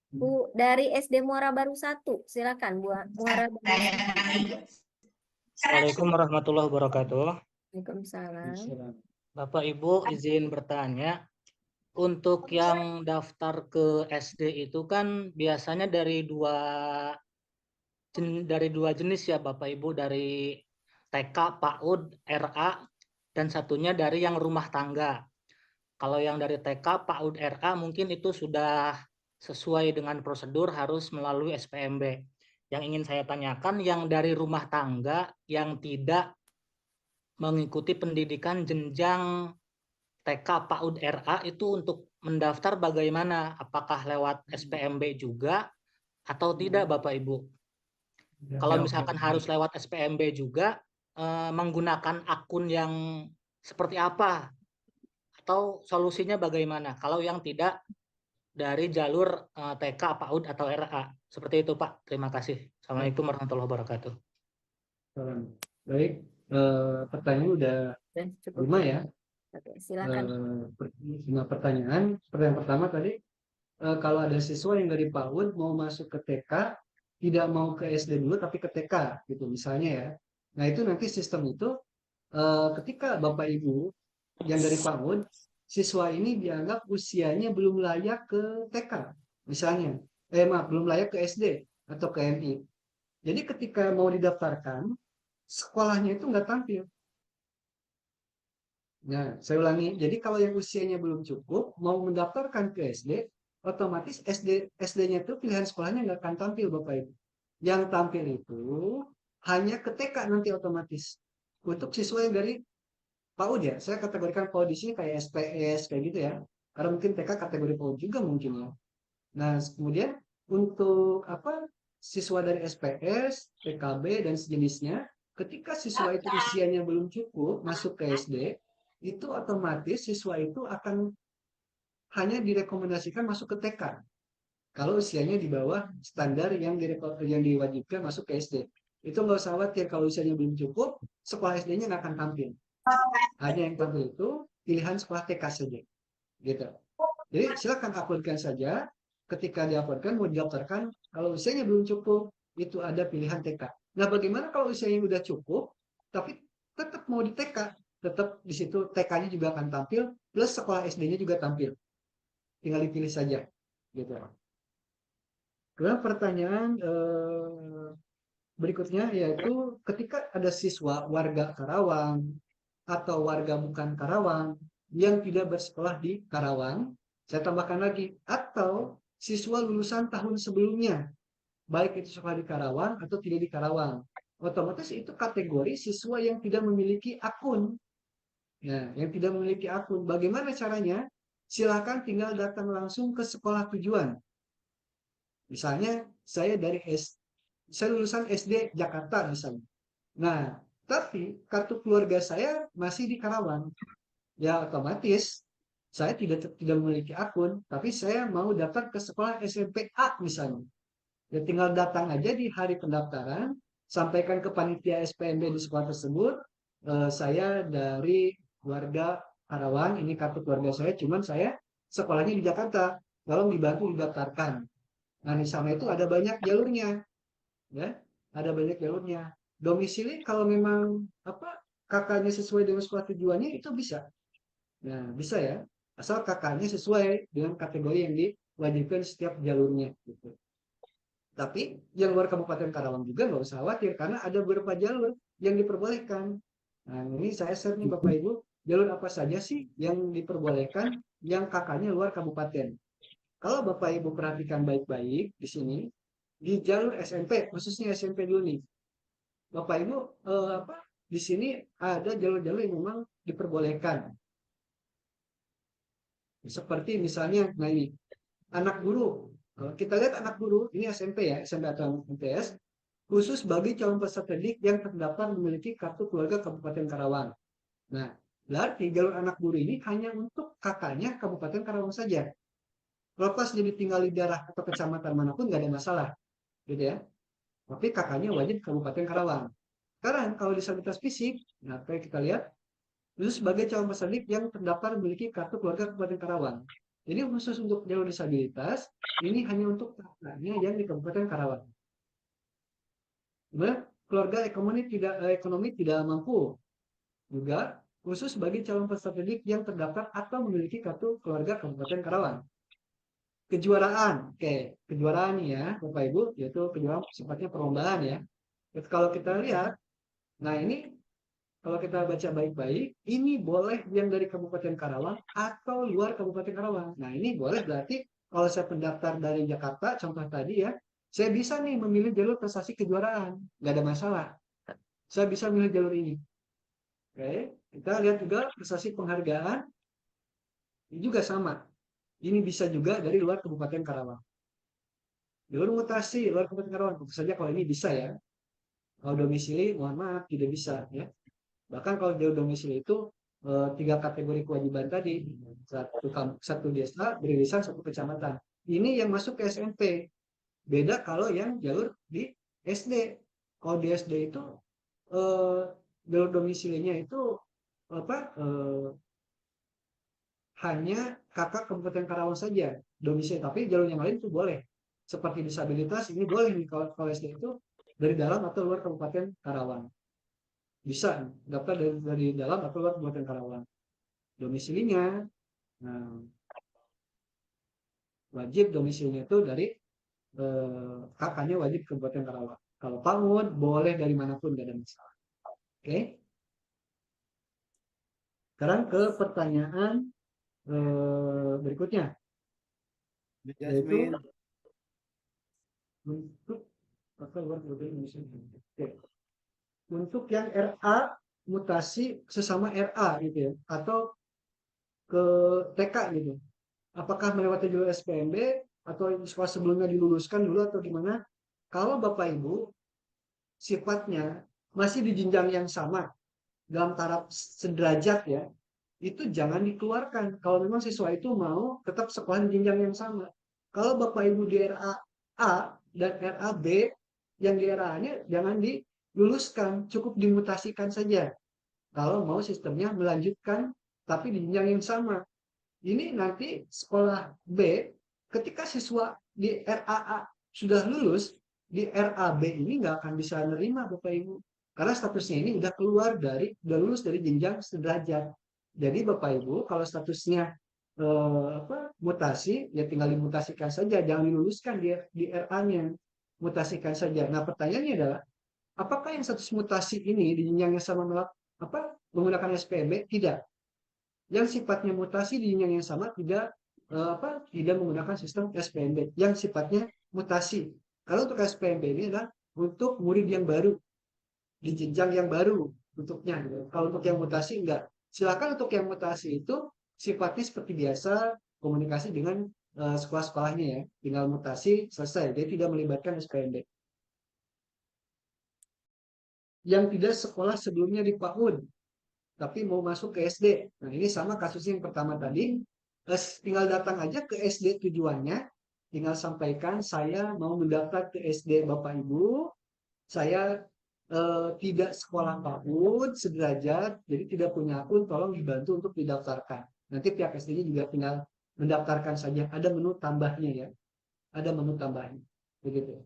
Bu dari SD Muara Baru 1, silakan Bu Muara Baru 1. Assalamualaikum warahmatullahi wabarakatuh. Waalaikumsalam. Bapak Ibu izin bertanya, untuk yang daftar ke SD itu kan biasanya dari dua jenis ya Bapak Ibu, dari TK, PAUD, RA, dan satunya dari yang rumah tangga. Kalau yang dari TK, PAUD, RA mungkin itu sudah sesuai dengan prosedur harus melalui SPMB. Yang ingin saya tanyakan yang dari rumah tangga yang tidak mengikuti pendidikan jenjang TK, PAUD, RA itu untuk mendaftar bagaimana? Apakah lewat SPMB juga atau tidak Bapak Ibu? Kalau Ya, oke. misalkan harus lewat SPMB juga, menggunakan akun yang seperti apa? Atau solusinya bagaimana? Kalau yang tidak dari jalur TK, PAUD, atau RA. Seperti itu Pak. Terima kasih. Assalamualaikum warahmatullahi wabarakatuh. Baik, pertanyaan udah Sudah cukup 5 ya. ya. Oke, silakan. 5 pertanyaan. Pertanyaan pertama tadi, kalau ada siswa yang dari PAUD mau masuk ke TK, tidak mau ke SD dulu tapi ke TK gitu misalnya ya. Nah itu nanti sistem itu ketika Bapak Ibu yang dari PAUD, siswa ini dianggap usianya belum layak ke TK misalnya. Maaf, belum layak ke SD atau ke MI. Jadi ketika mau didaftarkan, sekolahnya itu nggak tampil. Nah, saya ulangi. Jadi kalau yang usianya belum cukup, mau mendaftarkan ke SD, otomatis SD-nya itu pilihan sekolahnya nggak akan tampil, Bapak Ibu. Yang tampil itu hanya ke TK nanti otomatis. Untuk siswa yang dari PAUD ya, saya kategorikan PAUD di sini kayak SPS, kayak gitu ya. Karena mungkin TK kategori PAUD juga mungkin ya. Nah, kemudian untuk apa siswa dari SPS, PKB, dan sejenisnya, ketika siswa itu usianya belum cukup masuk ke SD, itu otomatis siswa itu akan hanya direkomendasikan masuk ke TK. Kalau usianya di bawah standar yang diwajibkan masuk ke SD. Itu nggak usah khawatir kalau usianya belum cukup, sekolah SD-nya nggak akan tampil. Hanya yang tampil itu pilihan sekolah TK saja. Gitu. Jadi silakan uploadkan saja. Ketika diuploadkan mau didaftarkan, kalau usianya belum cukup, itu ada pilihan TK. Nah, bagaimana kalau usianya sudah cukup, tapi tetap mau di TK, tetap di situ TK-nya juga akan tampil, plus sekolah SD-nya juga tampil. Tinggal dipilih saja. Gitu. Kemudian pertanyaan berikutnya yaitu ketika ada siswa warga Karawang atau warga bukan Karawang yang tidak bersekolah di Karawang, saya tambahkan lagi, atau siswa lulusan tahun sebelumnya, baik itu sekolah di Karawang atau tidak di Karawang. Otomatis itu kategori siswa yang tidak memiliki akun. Nah, yang tidak memiliki akun, bagaimana caranya? Silakan tinggal datang langsung ke sekolah tujuan. Misalnya saya lulusan SD Jakarta misalnya. Nah, tapi kartu keluarga saya masih di Karawang. Ya otomatis saya tidak memiliki akun, tapi saya mau daftar ke sekolah SMP A misalnya. Ya tinggal datang aja di hari pendaftaran, sampaikan ke panitia SPMB di sekolah tersebut, saya dari warga Karawang, ini kartu keluarga saya, cuman saya sekolahnya di Jakarta, tolong dibantu didaftarkan. Nah, di sana itu ada banyak jalurnya, ya, ada banyak jalurnya. Domisili kalau memang apa kakaknya sesuai dengan sekolah tujuannya itu bisa. Nah, bisa ya, asal kakaknya sesuai dengan kategori yang diwajibkan setiap jalurnya. Gitu. Tapi yang luar Kabupaten Karawang juga nggak usah khawatir karena ada beberapa jalur yang diperbolehkan. Nah, ini saya share nih Bapak Ibu, jalur apa saja sih yang diperbolehkan yang kakaknya luar kabupaten. Kalau Bapak Ibu perhatikan baik-baik di sini, di jalur SMP, khususnya SMP dulu nih. Bapak Ibu, apa di sini ada jalur-jalur yang memang diperbolehkan. Seperti misalnya, nah ini, anak guru. Kita lihat anak guru, ini SMP ya, SMP atau MTS, khusus bagi calon peserta didik yang terdaftar memiliki kartu keluarga Kabupaten Karawang. Nah, berarti jalur anak guru ini hanya untuk kakaknya Kabupaten Karawang saja. Lepas jadi tinggal di daerah atau kecamatan manapun nggak ada masalah, gitu ya. Tapi kakaknya wajib Kabupaten Karawang. Sekarang kalau disabilitas fisik, nah kayak kita lihat, khusus sebagai calon peserta didik yang terdaftar memiliki kartu keluarga Kabupaten Karawang. Ini khusus untuk jalur disabilitas, ini hanya untuk kakaknya yang di Kabupaten Karawang. Kemudian keluarga ekonomi tidak mampu, juga khusus bagi calon peserta didik yang terdaftar atau memiliki kartu keluarga Kabupaten Karawang. Kejuaraan, oke, kejuaraan nih ya, Bapak Ibu, yaitu kejuaraan sifatnya perlombaan ya. Kalau kita lihat, nah ini kalau kita baca baik-baik, ini boleh yang dari Kabupaten Karawang atau luar Kabupaten Karawang. Nah ini boleh berarti kalau saya pendaftar dari Jakarta, contoh tadi ya, saya bisa nih memilih jalur prestasi kejuaraan, nggak ada masalah. Saya bisa memilih jalur ini. Oke, kita lihat juga prestasi penghargaan, ini juga sama. Ini bisa juga dari luar Kabupaten Karawang. Jalur mutasi luar Kabupaten Karawang, tentu saja kalau ini bisa ya. Kalau domisili, mohon maaf, tidak bisa ya. Bahkan kalau jalur domisili itu 3 kategori kewajiban tadi, satu desa, beririsan satu kecamatan. Ini yang masuk ke SMP. Beda kalau yang jalur di SD. Kalau di SD itu jalur domisilinya itu apa? Hanya kakak Kabupaten Karawang saja domisili, tapi jalur yang lain itu boleh. Seperti disabilitas ini boleh nih kalau SD itu dari dalam atau luar Kabupaten Karawang. Bisa daftar dari dalam atau luar Kabupaten Karawang. Domisilinya, nah, wajib domisilinya itu dari kakaknya wajib Kabupaten Karawang. Kalau PAUD boleh dari manapun, tidak ada masalah. Oke. Sekarang ke pertanyaan berikutnya, yaitu untuk yang RA mutasi sesama RA gitu ya, atau ke TK gitu. Apakah melewati jalur SPMB atau sekolah sebelumnya diluluskan dulu atau gimana? Kalau Bapak Ibu sifatnya masih di jenjang yang sama dalam taraf sederajat ya, itu jangan dikeluarkan. Kalau memang siswa itu mau tetap sekolah di jenjang yang sama. Kalau Bapak Ibu di RA A dan RA B, yang di RA-nya jangan diluluskan, cukup dimutasikan saja. Kalau mau sistemnya melanjutkan tapi di jenjang yang sama. Ini nanti sekolah B, ketika siswa di RAA sudah lulus, di RAB ini nggak akan bisa menerima Bapak Ibu. Karena statusnya ini udah udah lulus dari jenjang sederajat. Jadi Bapak Ibu, kalau statusnya mutasi, ya tinggal dimutasikan saja, jangan diluluskan di RA-nya. Mutasikan saja. Nah, pertanyaannya adalah, apakah yang status mutasi ini di jenjang yang sama menggunakan SPMB? Tidak. Yang sifatnya mutasi di jenjang yang sama tidak menggunakan sistem SPMB yang sifatnya mutasi. Kalau untuk SPMB ini adalah untuk murid yang baru di jenjang yang baru bentuknya. Kalau untuk yang mutasi enggak. Silakan untuk yang mutasi itu sifatnya seperti biasa komunikasi dengan sekolah-sekolahnya ya. Tinggal mutasi selesai. Dia tidak melibatkan SPMB. Yang tidak sekolah sebelumnya di PAUD tapi mau masuk ke SD. Nah, ini sama kasusnya yang pertama tadi. Tinggal datang aja ke SD tujuannya. Tinggal sampaikan, saya mau mendaftar ke SD Bapak Ibu. Saya tidak sekolah PAUD sederajat, jadi tidak punya akun, tolong dibantu untuk didaftarkan. Nanti pihak SD-nya juga tinggal mendaftarkan saja. Ada menu tambahnya ya. Ada menu tambahnya. Begitu.